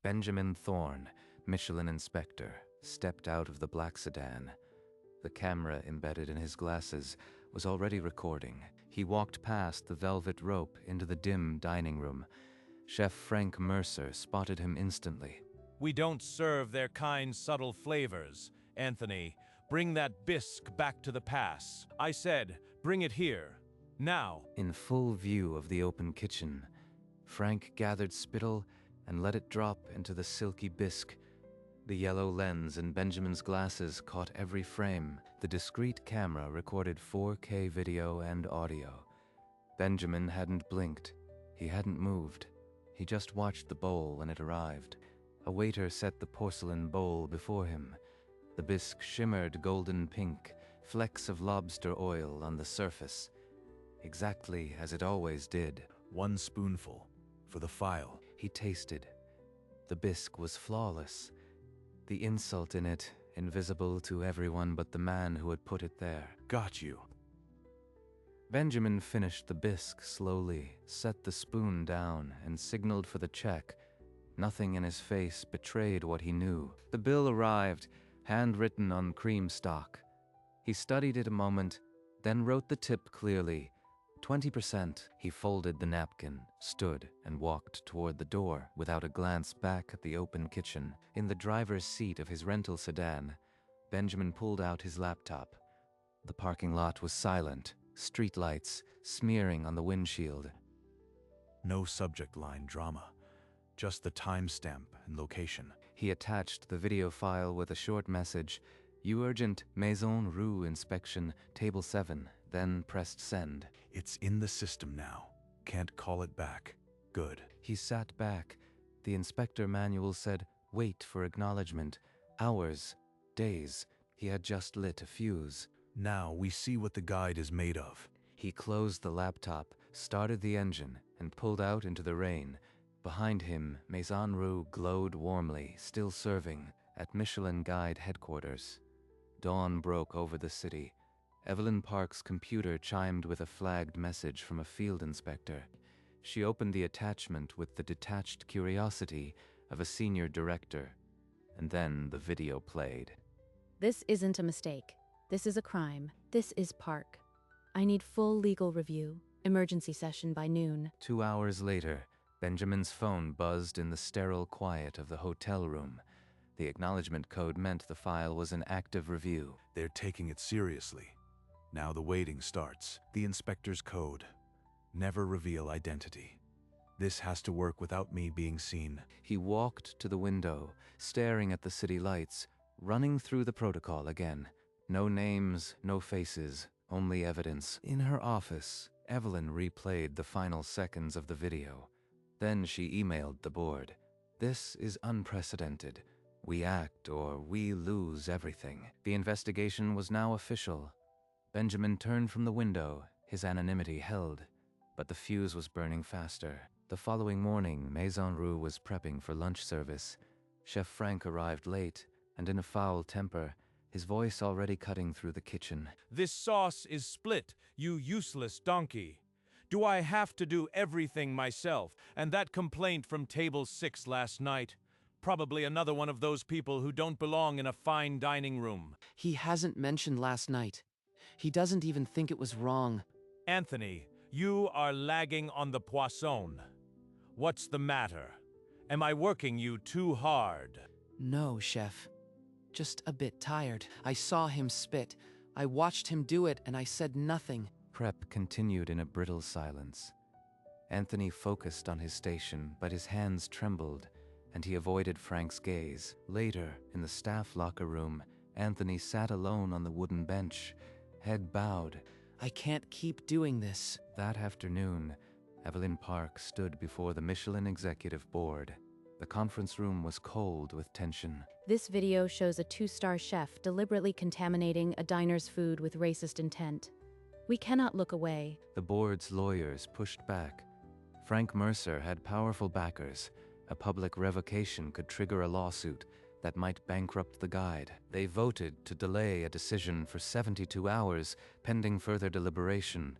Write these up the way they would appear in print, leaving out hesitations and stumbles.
Benjamin Thorne, Michelin inspector, stepped out of the black sedan. The camera embedded in his glasses was already recording. He walked past the velvet rope into the dim dining room. Chef Frank Mercer spotted him instantly. We don't serve their kind, subtle flavors. Anthony, bring that bisque back to the pass. I said, bring it here. Now. In full view of the open kitchen, Frank gathered spittle and let it drop into the silky bisque. The yellow lens in Benjamin's glasses caught every frame. The discreet camera recorded 4K video and audio. Benjamin hadn't blinked. He hadn't moved. He just watched the bowl when it arrived. A waiter set the porcelain bowl before him. The bisque shimmered golden pink, flecks of lobster oil on the surface. Exactly as it always did. 1 spoonful, for the file. He tasted. The bisque was flawless. The insult in it, invisible to everyone but the man who had put it there. Got you. Benjamin finished the bisque slowly, set the spoon down, and signaled for the check. Nothing in his face betrayed what he knew. The bill arrived, handwritten on cream stock. He studied it a moment, then wrote the tip clearly. 20%. He folded the napkin, stood, and walked toward the door without a glance back at the open kitchen. In the driver's seat of his rental sedan, Benjamin pulled out his laptop. The parking lot was silent, streetlights smearing on the windshield. No subject line drama, just the timestamp and location. He attached the video file with a short message, "You urgent Maison Rue inspection, table 7, then pressed send. It's in the system now. Can't call it back. Good. He sat back. The inspector manual said, wait for acknowledgement. Hours, days. He had just lit a fuse. Now we see what the guide is made of. He closed the laptop, started the engine, and pulled out into the rain. Behind him, Maison Rue glowed warmly, still serving, at Michelin Guide headquarters. Dawn broke over the city. Evelyn Park's computer chimed with a flagged message from a field inspector. She opened the attachment with the detached curiosity of a senior director, and then the video played. This isn't a mistake. This is a crime. This is Park. I need full legal review. Emergency session by noon. 2 hours later, Benjamin's phone buzzed in the sterile quiet of the hotel room. The acknowledgement code meant the file was in active review. They're taking it seriously. Now the waiting starts. The inspector's code. Never reveal identity. This has to work without me being seen. He walked to the window, staring at the city lights, running through the protocol again. No names, no faces, only evidence. In her office, Evelyn replayed the final seconds of the video. Then she emailed the board. This is unprecedented. We act or we lose everything. The investigation was now official. Benjamin turned from the window, his anonymity held, but the fuse was burning faster. The following morning, Maison Rue was prepping for lunch service. Chef Frank arrived late, and in a foul temper, his voice already cutting through the kitchen. This sauce is split, you useless donkey. Do I have to do everything myself? And that complaint from table 6 last night? Probably another one of those people who don't belong in a fine dining room. He hasn't mentioned last night. He doesn't even think it was wrong. Anthony, you are lagging on the poisson. What's the matter? Am I working you too hard? No, chef. Just a bit tired. I saw him spit. I watched him do it and I said nothing. Prep continued in a brittle silence. Anthony focused on his station, but his hands trembled, and he avoided Frank's gaze. Later, in the staff locker room, Anthony sat alone on the wooden bench, head bowed. I can't keep doing this. That afternoon, Evelyn Park stood before the Michelin Executive Board. The conference room was cold with tension. This video shows a 2-star chef deliberately contaminating a diner's food with racist intent. We cannot look away. The board's lawyers pushed back. Frank Mercer had powerful backers. A public revocation could trigger a lawsuit that might bankrupt the guide. They voted to delay a decision for 72 hours, pending further deliberation.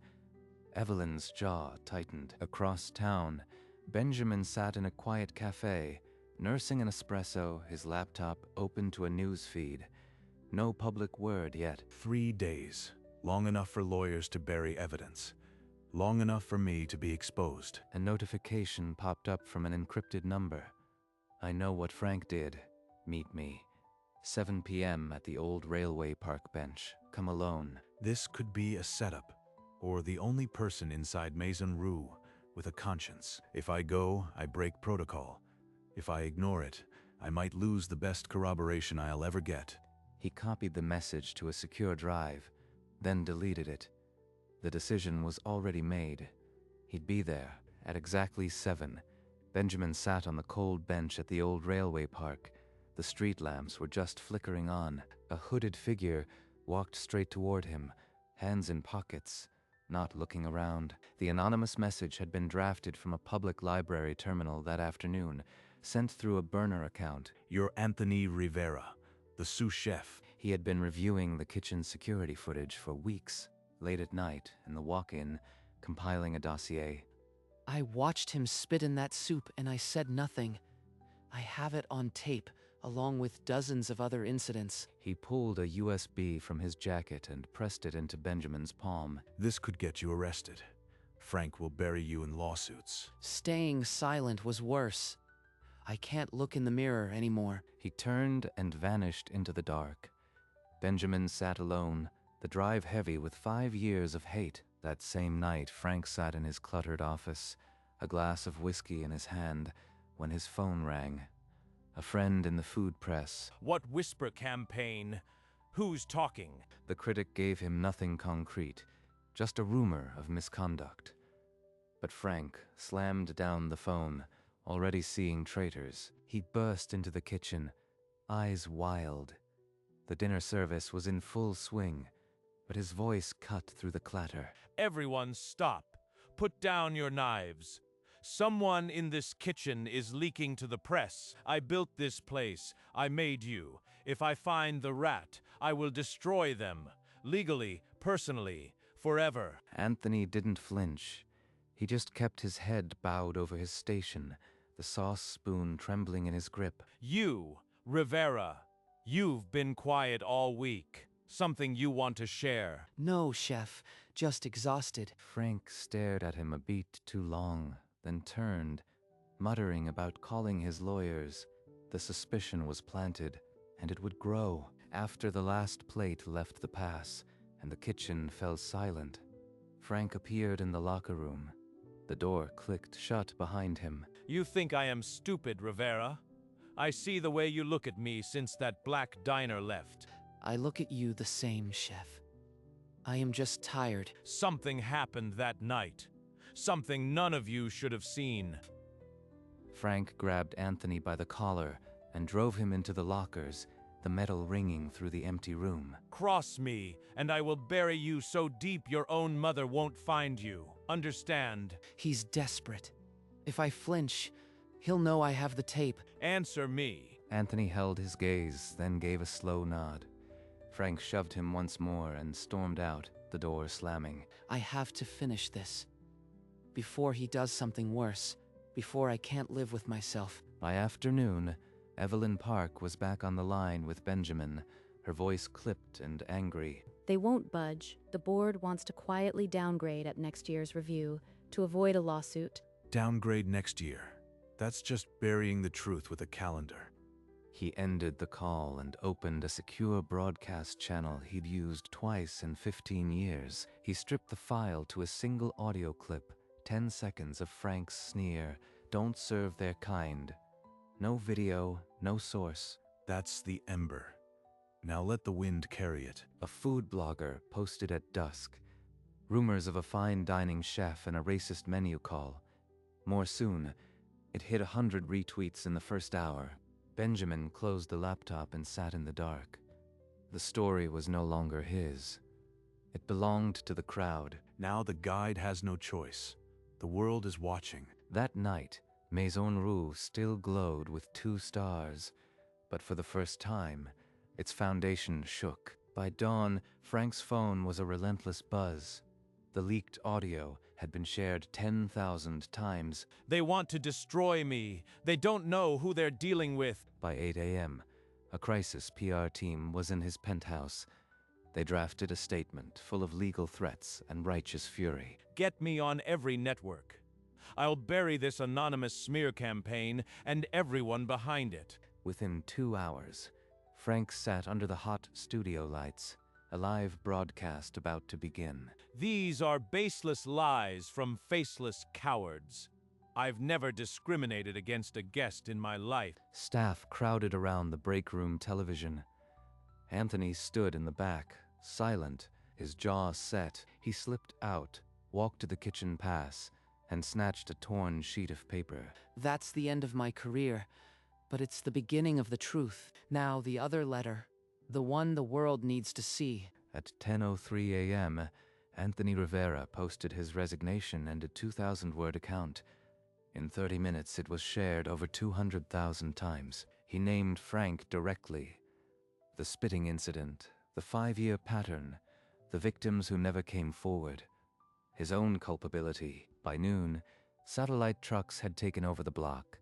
Evelyn's jaw tightened. Across town, Benjamin sat in a quiet cafe, nursing an espresso, his laptop open to a news feed. No public word yet. 3 days. Long enough for lawyers to bury evidence. Long enough for me to be exposed. A notification popped up from an encrypted number. I know what Frank did. Meet me. 7 p.m. at the old railway park bench. Come alone. This could be a setup, or the only person inside Maison Rue with a conscience. If I go, I break protocol. If I ignore it, I might lose the best corroboration I'll ever get. He copied the message to a secure drive, then deleted it. The decision was already made. He'd be there at exactly 7. Benjamin sat on the cold bench at the old railway park. The street lamps were just flickering on. A hooded figure walked straight toward him, hands in pockets, not looking around. The anonymous message had been drafted from a public library terminal that afternoon, sent through a burner account. You're Anthony Rivera, the sous chef. He had been reviewing the kitchen security footage for weeks, late at night, in the walk-in, compiling a dossier. I watched him spit in that soup and I said nothing. I have it on tape, along with dozens of other incidents. He pulled a USB from his jacket and pressed it into Benjamin's palm. This could get you arrested. Frank will bury you in lawsuits. Staying silent was worse. I can't look in the mirror anymore. He turned and vanished into the dark. Benjamin sat alone, the drive heavy with 5 years of hate. That same night, Frank sat in his cluttered office, a glass of whiskey in his hand, when his phone rang. A friend in the food press. What whisper campaign? Who's talking? The critic gave him nothing concrete, just a rumor of misconduct. But Frank slammed down the phone, already seeing traitors. He burst into the kitchen, eyes wild. The dinner service was in full swing, but his voice cut through the clatter. Everyone stop. Put down your knives. Someone in this kitchen is leaking to the press. I built this place. I made you. If I find the rat, I will destroy them. Legally, personally, forever. Anthony didn't flinch. He just kept his head bowed over his station, the sauce spoon trembling in his grip. You, Rivera, you've been quiet all week. Something you want to share. No, chef, just exhausted. Frank stared at him a beat too long, then turned, muttering about calling his lawyers. The suspicion was planted, and it would grow. After the last plate left the pass, and the kitchen fell silent, Frank appeared in the locker room. The door clicked shut behind him. You think I am stupid, Rivera? I see the way you look at me since that black diner left. I look at you the same, chef. I am just tired. Something happened that night. Something none of you should have seen. Frank grabbed Anthony by the collar and drove him into the lockers, the metal ringing through the empty room. Cross me, and I will bury you so deep your own mother won't find you. Understand? He's desperate. If I flinch, he'll know I have the tape. Answer me. Anthony held his gaze, then gave a slow nod. Frank shoved him once more and stormed out, the door slamming. I have to finish this. Before he does something worse. Before I can't live with myself. By afternoon, Evelyn Park was back on the line with Benjamin, her voice clipped and angry. They won't budge. The board wants to quietly downgrade at next year's review to avoid a lawsuit. Downgrade next year. That's just burying the truth with a calendar. He ended the call and opened a secure broadcast channel he'd used twice in 15 years. He stripped the file to a single audio clip, 10 seconds of Frank's sneer, "Don't serve their kind." No video, no source. That's the ember. Now let the wind carry it. A food blogger posted at dusk. Rumors of a fine dining chef and a racist menu call. More soon. It hit 100 retweets in the first hour. Benjamin closed the laptop and sat in the dark. The story was no longer his. It belonged to the crowd. Now the guide has no choice. The world is watching. That night, Maison Rue still glowed with 2 stars, but for the first time, its foundation shook. By dawn, Frank's phone was a relentless buzz. The leaked audio had been shared 10,000 times. They want to destroy me. They don't know who they're dealing with. By 8 a.m., a crisis PR team was in his penthouse. They drafted a statement full of legal threats and righteous fury. Get me on every network. I'll bury this anonymous smear campaign and everyone behind it. Within 2 hours, Frank sat under the hot studio lights, a live broadcast about to begin. These are baseless lies from faceless cowards. I've never discriminated against a guest in my life. Staff crowded around the break room television. Anthony stood in the back, silent, his jaw set. He slipped out, walked to the kitchen pass, and snatched a torn sheet of paper. That's the end of my career, but it's the beginning of the truth. Now the other letter, the one the world needs to see. At 10:03 a.m., Anthony Rivera posted his resignation and a 2,000-word account. In 30 minutes, it was shared over 200,000 times. He named Frank directly. The spitting incident, the 5-year pattern, the victims who never came forward. His own culpability. By noon, satellite trucks had taken over the block.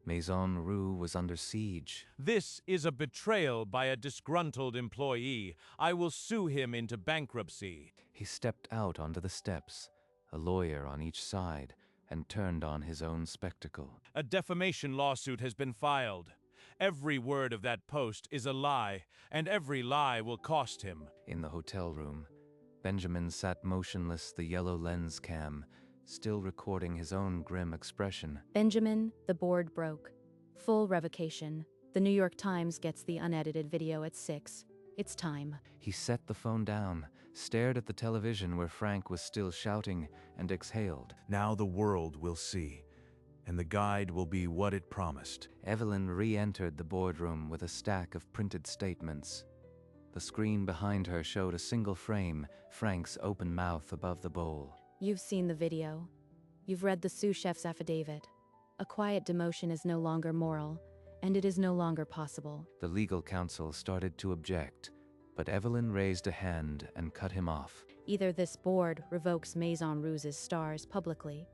Maison Rue was under siege. This is a betrayal by a disgruntled employee. I will sue him into bankruptcy. He stepped out onto the steps, a lawyer on each side, and turned on his own spectacle. A defamation lawsuit has been filed. Every word of that post is a lie, and every lie will cost him. In the hotel room, Benjamin sat motionless, the yellow lens cam, still recording his own grim expression. Benjamin, the board broke. Full revocation. The New York Times gets the unedited video at 6. It's time. He set the phone down, stared at the television where Frank was still shouting, and exhaled. Now the world will see, and the guide will be what it promised. Evelyn re-entered the boardroom with a stack of printed statements. The screen behind her showed a single frame, Frank's open mouth above the bowl. You've seen the video. You've read the sous chef's affidavit. A quiet demotion is no longer moral, and it is no longer possible. The legal counsel started to object, but Evelyn raised a hand and cut him off. Either this board revokes Maison Rue's stars publicly,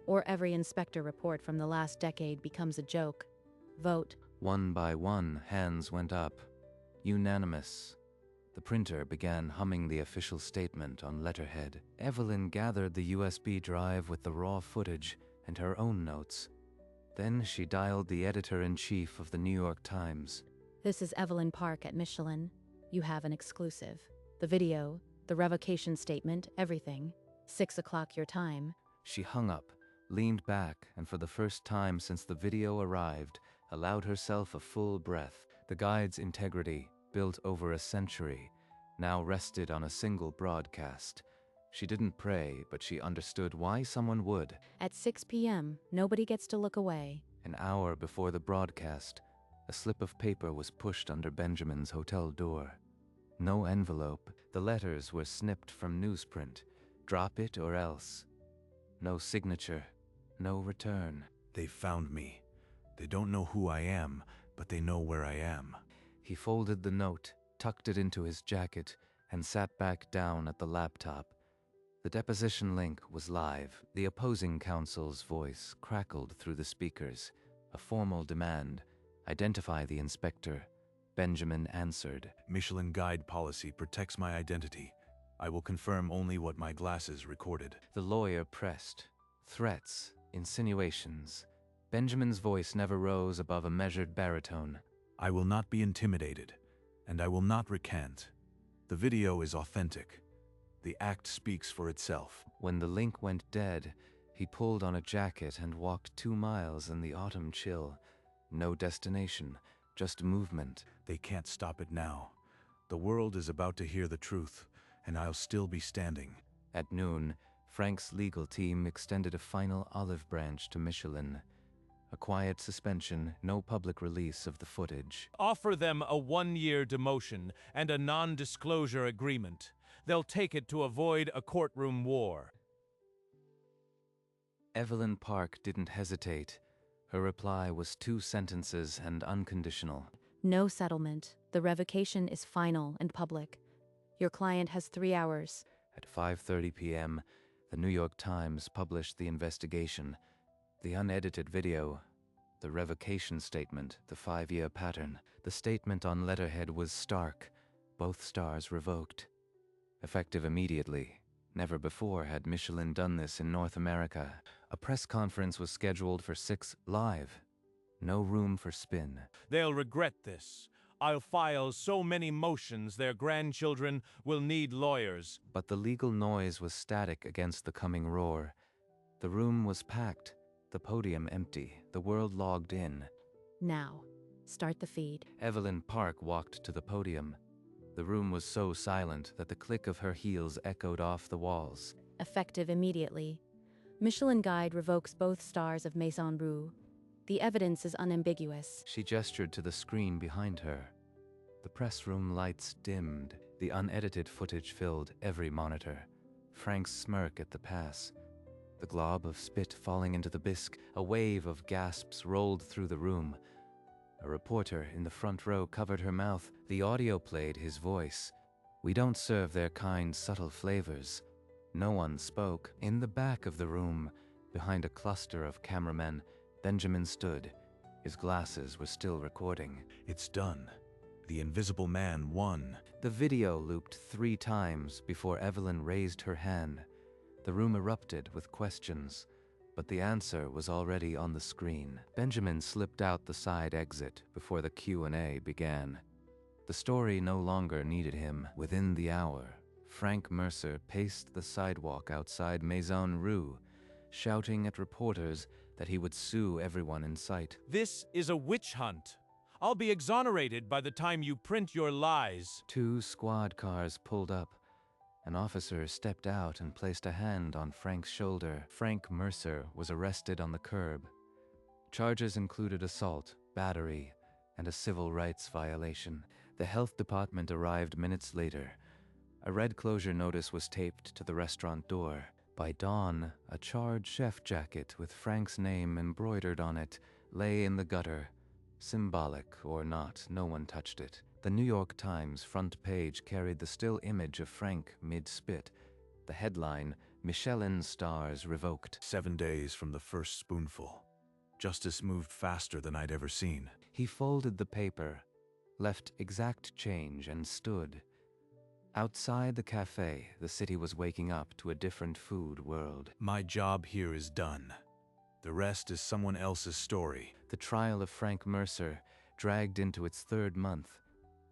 or every inspector report from the last decade becomes a joke. Vote. One by one, hands went up. Unanimous. The printer began humming the official statement on letterhead. Evelyn gathered the USB drive with the raw footage and her own notes. Then she dialed the editor-in-chief of the New York Times. This is Evelyn Park at Michelin. You have an exclusive. The video, the revocation statement, everything. 6 o'clock your time. She hung up, leaned back, and for the first time since the video arrived, allowed herself a full breath. The guide's integrity, built over a century, now rested on a single broadcast. She didn't pray, but she understood why someone would. At 6 p.m., nobody gets to look away. An hour before the broadcast, a slip of paper was pushed under Benjamin's hotel door. No envelope. The letters were snipped from newsprint. Drop it or else. No signature. No return. They found me. They don't know who I am, but they know where I am. He folded the note, tucked it into his jacket, and sat back down at the laptop. The deposition link was live. The opposing counsel's voice crackled through the speakers. A formal demand. Identify the inspector. Benjamin answered. Michelin guide policy protects my identity. I will confirm only what my glasses recorded. The lawyer pressed. Threats, insinuations. Benjamin's voice never rose above a measured baritone. I will not be intimidated, and I will not recant. The video is authentic. The act speaks for itself. When the link went dead, he pulled on a jacket and walked 2 miles in the autumn chill. No destination, just movement. They can't stop it now. The world is about to hear the truth, and I'll still be standing. At noon, Frank's legal team extended a final olive branch to Michelin. A quiet suspension, no public release of the footage. Offer them a 1-year demotion and a non-disclosure agreement. They'll take it to avoid a courtroom war. Evelyn Park didn't hesitate. Her reply was 2 sentences and unconditional. No settlement. The revocation is final and public. Your client has 3 hours. At 5:30 p.m., the New York Times published the investigation, the unedited video, the revocation statement, the 5-year pattern. The statement on letterhead was stark. Both stars revoked. Effective immediately. Never before had Michelin done this in North America. A press conference was scheduled for 6 live. No room for spin. They'll regret this. I'll file so many motions their grandchildren will need lawyers. But the legal noise was static against the coming roar. The room was packed, the podium empty, the world logged in. Now, start the feed. Evelyn Park walked to the podium. The room was so silent that the click of her heels echoed off the walls. Effective immediately. Michelin Guide revokes both stars of Maison Rouge. The evidence is unambiguous. She gestured to the screen behind her. The press room lights dimmed. The unedited footage filled every monitor. Frank's smirk at the pass. The glob of spit falling into the bisque. A wave of gasps rolled through the room. A reporter in the front row covered her mouth. The audio played his voice. We don't serve their kind, subtle flavors. No one spoke. In the back of the room, behind a cluster of cameramen, Benjamin stood. His glasses were still recording. It's done. The Invisible Man won. The video looped 3 times before Evelyn raised her hand. The room erupted with questions, but the answer was already on the screen. Benjamin slipped out the side exit before the Q&A began. The story no longer needed him. Within the hour, Frank Mercer paced the sidewalk outside Maison Rouge, shouting at reporters that he would sue everyone in sight. This is a witch hunt. I'll be exonerated by the time you print your lies. 2 squad cars pulled up. An officer stepped out and placed a hand on Frank's shoulder. Frank Mercer was arrested on the curb. Charges included assault, battery, and a civil rights violation. The health department arrived minutes later. A red closure notice was taped to the restaurant door. By dawn, a charred chef jacket with Frank's name embroidered on it lay in the gutter. Symbolic or not, no one touched it. The New York Times front page carried the still image of Frank mid-spit. The headline, Michelin stars revoked. 7 days from the first spoonful. Justice moved faster than I'd ever seen. He folded the paper, left exact change, and stood. Outside the cafe, the city was waking up to a different food world. My job here is done. The rest is someone else's story. The trial of Frank Mercer dragged into its 3rd month.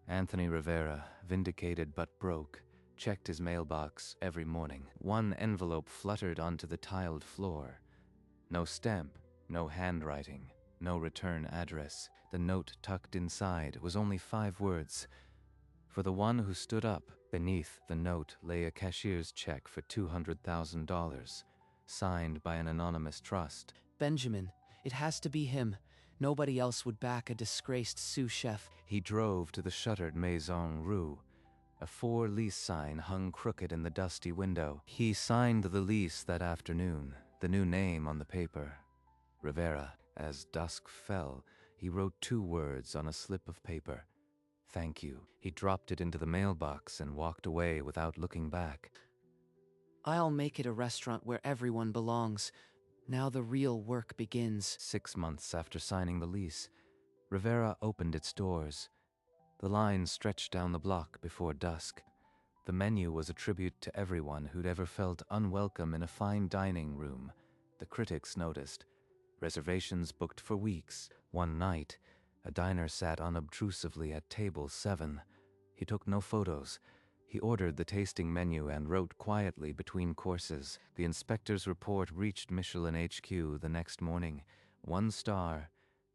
Anthony Rivera, vindicated but broke, checked his mailbox every morning. 1 envelope fluttered onto the tiled floor. No stamp, no handwriting, no return address. The note tucked inside was only 5 words. For the one who stood up. Beneath the note lay a cashier's check for $200,000, signed by an anonymous trust. Benjamin, it has to be him. Nobody else would back a disgraced sous chef. He drove to the shuttered Maison Rouge. A For Lease sign hung crooked in the dusty window. He signed the lease that afternoon, the new name on the paper. Rivera. As dusk fell, he wrote 2 words on a slip of paper. Thank you. He dropped it into the mailbox and walked away without looking back. I'll make it a restaurant where everyone belongs. Now the real work begins. 6 months after signing the lease, Rivera opened its doors. The line stretched down the block before dusk. The menu was a tribute to everyone who'd ever felt unwelcome in a fine dining room. The critics noticed. Reservations booked for weeks. One night, a diner sat unobtrusively at table 7. He took no photos. He ordered the tasting menu and wrote quietly between courses. The inspector's report reached Michelin HQ the next morning. 1 star,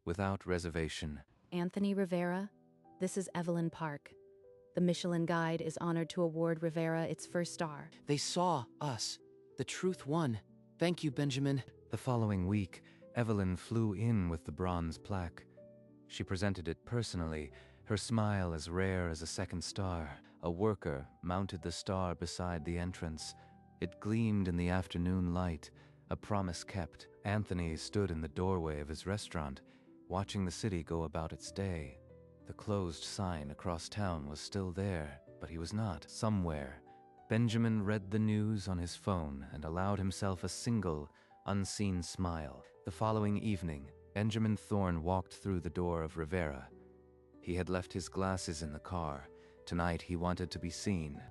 without reservation. Anthony Rivera, this is Evelyn Park. The Michelin Guide is honored to award Rivera its 1st star. They saw us. The truth won. Thank you, Benjamin. The following week, Evelyn flew in with the bronze plaque. She presented it personally, her smile as rare as a 2nd star. A worker mounted the star beside the entrance. It gleamed in the afternoon light, a promise kept. Anthony stood in the doorway of his restaurant, watching the city go about its day. The closed sign across town was still there, but he was not. Somewhere, Benjamin read the news on his phone and allowed himself a single, unseen smile. The following evening, Benjamin Thorne walked through the door of Rivera. He had left his glasses in the car. Tonight he wanted to be seen.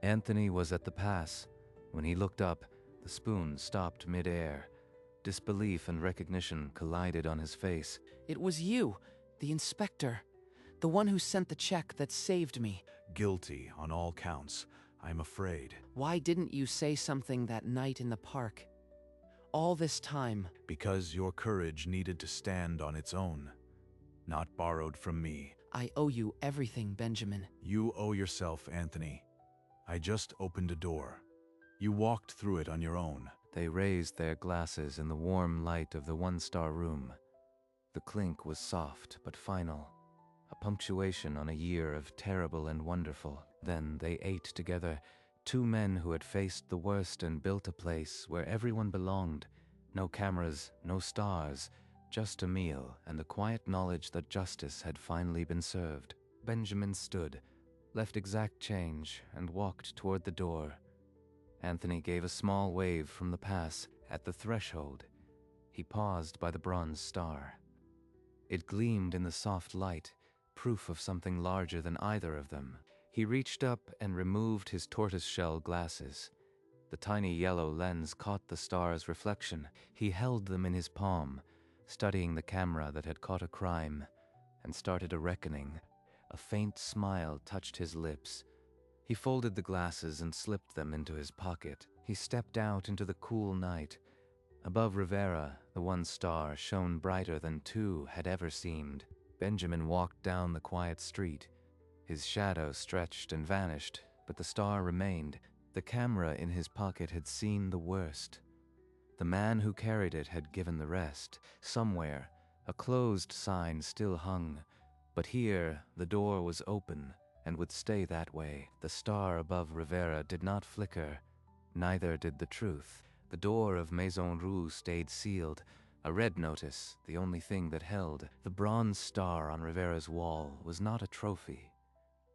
Anthony was at the pass. When he looked up, the spoon stopped mid-air. Disbelief and recognition collided on his face. It was you, the inspector. The one who sent the check that saved me. Guilty on all counts, I'm afraid. Why didn't you say something that night in the park? All this time. Because your courage needed to stand on its own, not borrowed from me. I owe you everything, Benjamin. You owe yourself, Anthony. I just opened a door. You walked through it on your own. They raised their glasses in the warm light of the one-star room. The clink was soft but final, a punctuation on a year of terrible and wonderful. Then they ate together, two men who had faced the worst and built a place where everyone belonged. No cameras, no stars, just a meal and the quiet knowledge that justice had finally been served. Benjamin stood, left exact change, and walked toward the door. Anthony gave a small wave from the pass. At the threshold, he paused by the bronze star. It gleamed in the soft light, proof of something larger than either of them. He reached up and removed his tortoiseshell glasses. The tiny yellow lens caught the star's reflection. He held them in his palm, studying the camera that had caught a crime, and started a reckoning. A faint smile touched his lips. He folded the glasses and slipped them into his pocket. He stepped out into the cool night. Above Rivera, the one star shone brighter than two had ever seemed. Benjamin walked down the quiet street. His shadow stretched and vanished, but the star remained. The camera in his pocket had seen the worst. The man who carried it had given the rest. Somewhere, a closed sign still hung, but here the door was open and would stay that way. The star above Rivera did not flicker, neither did the truth. The door of Maison Rouge stayed sealed, a red notice, the only thing that held. The bronze star on Rivera's wall was not a trophy.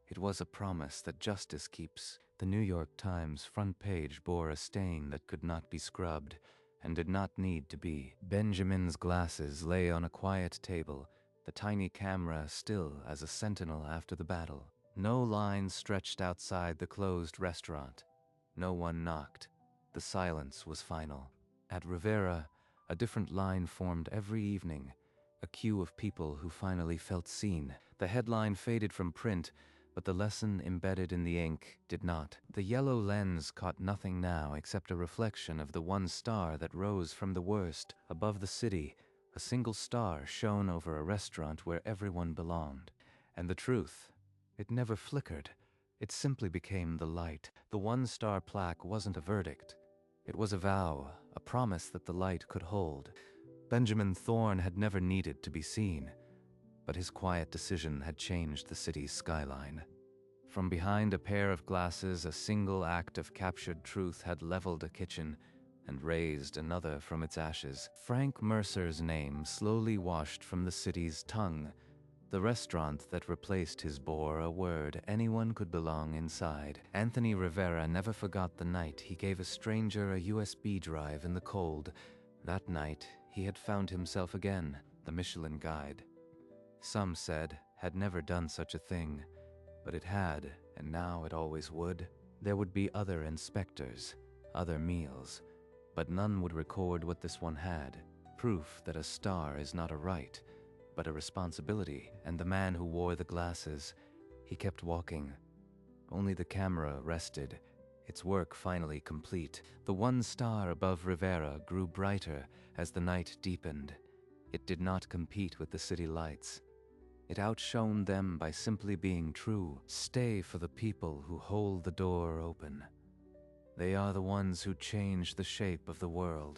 It was a promise that justice keeps. The New York Times front page bore a stain that could not be scrubbed, and did not need to be. Benjamin's glasses lay on a quiet table, the tiny camera still as a sentinel after the battle. No line stretched outside the closed restaurant. No one knocked. The silence was final. At Rivera, a different line formed every evening, a queue of people who finally felt seen. The headline faded from print, but the lesson embedded in the ink did not. The yellow lens caught nothing now except a reflection of the one star that rose from the worst. Above the city, a single star shone over a restaurant where everyone belonged. And the truth, it never flickered. It simply became the light. The one-star plaque wasn't a verdict. It was a vow, a promise that the light could hold. Benjamin Thorne had never needed to be seen, but his quiet decision had changed the city's skyline. From behind a pair of glasses, a single act of captured truth had leveled a kitchen and raised another from its ashes. Frank Mercer's name slowly washed from the city's tongue. The restaurant that replaced his bore a word anyone could belong inside. Anthony Rivera never forgot the night he gave a stranger a USB drive in the cold. That night, he had found himself again, the Michelin guide. Some said had never done such a thing, but it had, and now it always would. There would be other inspectors, other meals, but none would record what this one had. Proof that a star is not a right, but a responsibility. And the man who wore the glasses, he kept walking. Only the camera rested, its work finally complete. The one star above Rivera grew brighter as the night deepened. It did not compete with the city lights. It outshone them by simply being true. Stay for the people who hold the door open. They are the ones who change the shape of the world.